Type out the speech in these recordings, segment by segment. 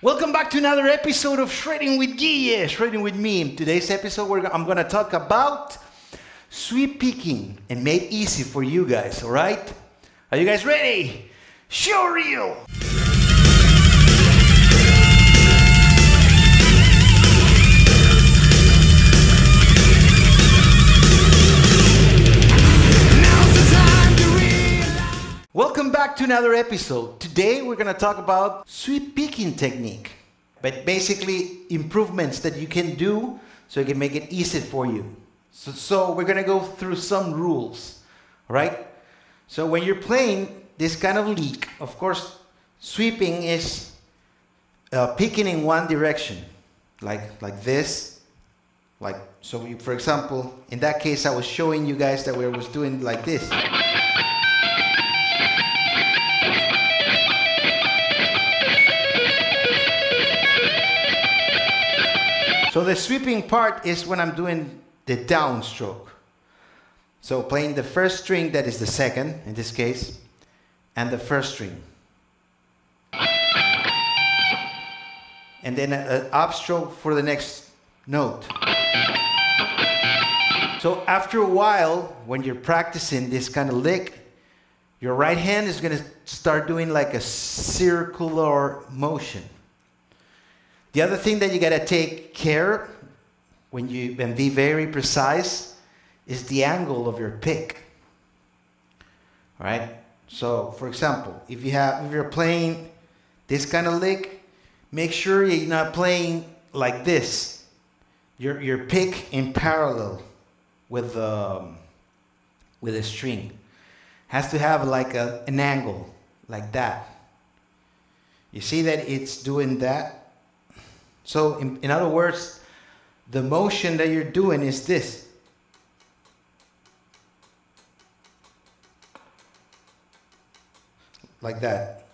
Welcome back to another episode of Shredding with Gheeyeh, Shredding with me. In today's episode, I'm going to talk about sweep picking and made easy for you guys, all right? Are you guys ready? Show reel! Welcome back to another episode. Today we're going to talk about sweep picking technique, but basically improvements that you can do so you can make it easy for you. So we're going to go through some rules, all right? So when you're playing this kind of lick, of course, sweeping is picking in one direction, like this. For example, in that case, I was showing you guys that we was doing like this. So the sweeping part is when I'm doing the downstroke. So playing the first string, that is the second in this case, and the first string. And then an upstroke for the next note. So after a while, when you're practicing this kind of lick, your right hand is going to start doing like a circular motion. The other thing that you got to take care and be very precise is the angle of your pick. All right? So, for example, if you're playing this kind of lick, make sure you're not playing like this. Your pick in parallel with the string has to have like an angle like that. You see that it's doing that? So, in other words, the motion that you're doing is this. Like that.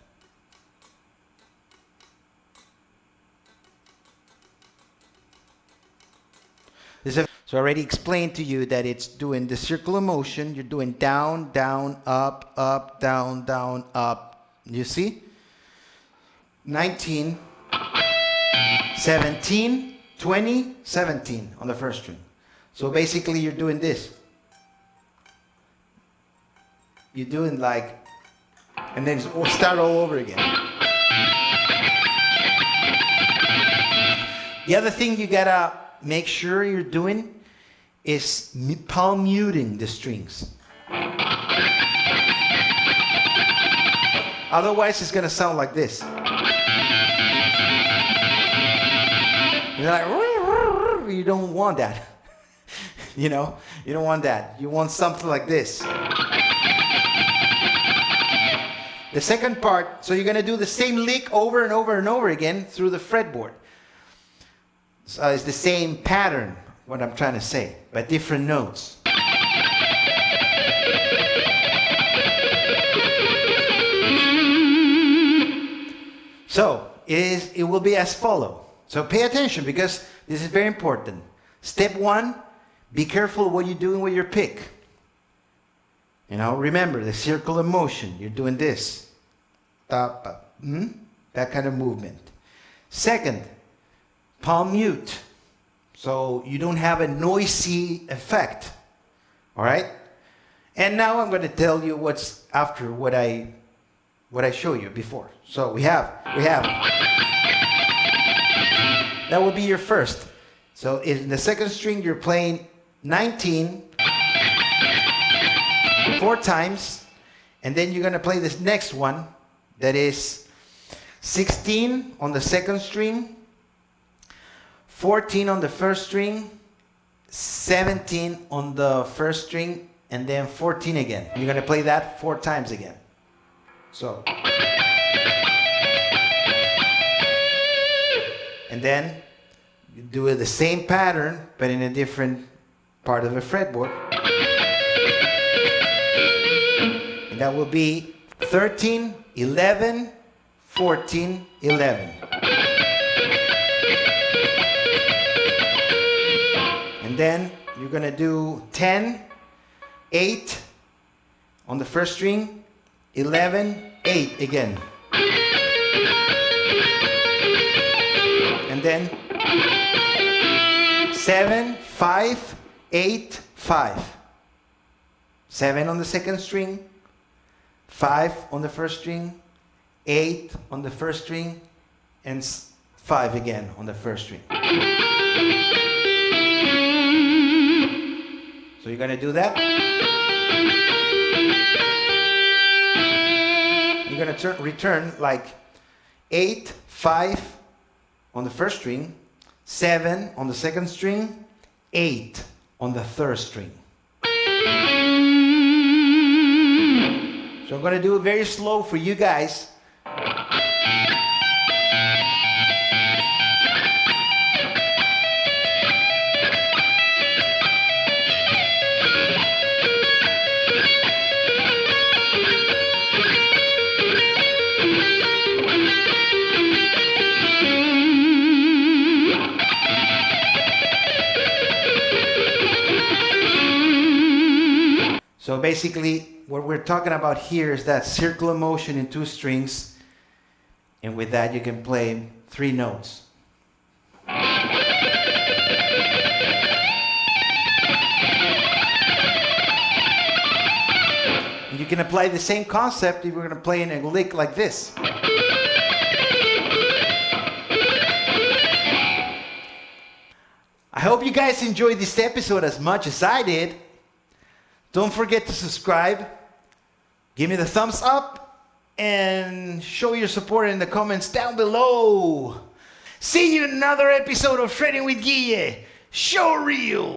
So I already explained to you that it's doing the circular motion. You're doing down, down, up, up, down, down, up. You see? 19. 17, 20, 17 on the first string. So basically you're doing this. You're doing like, and then start all over again. The other thing you gotta make sure you're doing is palm muting the strings. Otherwise it's gonna sound like this. You're like, you don't want that. You know, you don't want that. You want something like this. The second part, so you're going to do the same lick over and over and over again through the fretboard. So it's the same pattern, what I'm trying to say, but different notes. So it will be as follows. So pay attention because this is very important. Step one, be careful what you're doing with your pick. You know, remember the circular motion. You're doing this. That kind of movement. Second, palm mute. So you don't have a noisy effect. All right? And now I'm going to tell you what's after what I showed you before. So we have. That will be your first. So in the second string, you're playing 19 4 times, and then you're going to play this next one that is 16 on the second string, 14 on the first string, 17 on the first string, and then 14 again. You're going to play that 4 times again. So. And then you do the same pattern, but in a different part of the fretboard. And that will be 13, 11, 14, 11. And then you're going to do 10, 8 on the first string, 11, 8 again. And then 7, 5, 8, 5. 7 on the second string, 5 on the first string, 8 on the first string, and 5 again on the first string. So you're going to do that. You're going to return like 8, 5 on the first string, 7 on the second string, 8 on the third string. So I'm going to do it very slow for you guys. So basically, what we're talking about here is that circular motion in 2 strings, and with that you can play 3 notes. And you can apply the same concept if we're going to play in a lick like this. I hope you guys enjoyed this episode as much as I did. Don't forget to subscribe, give me the thumbs up, and show your support in the comments down below. See you in another episode of Shredding with Gheeyeh. Show real.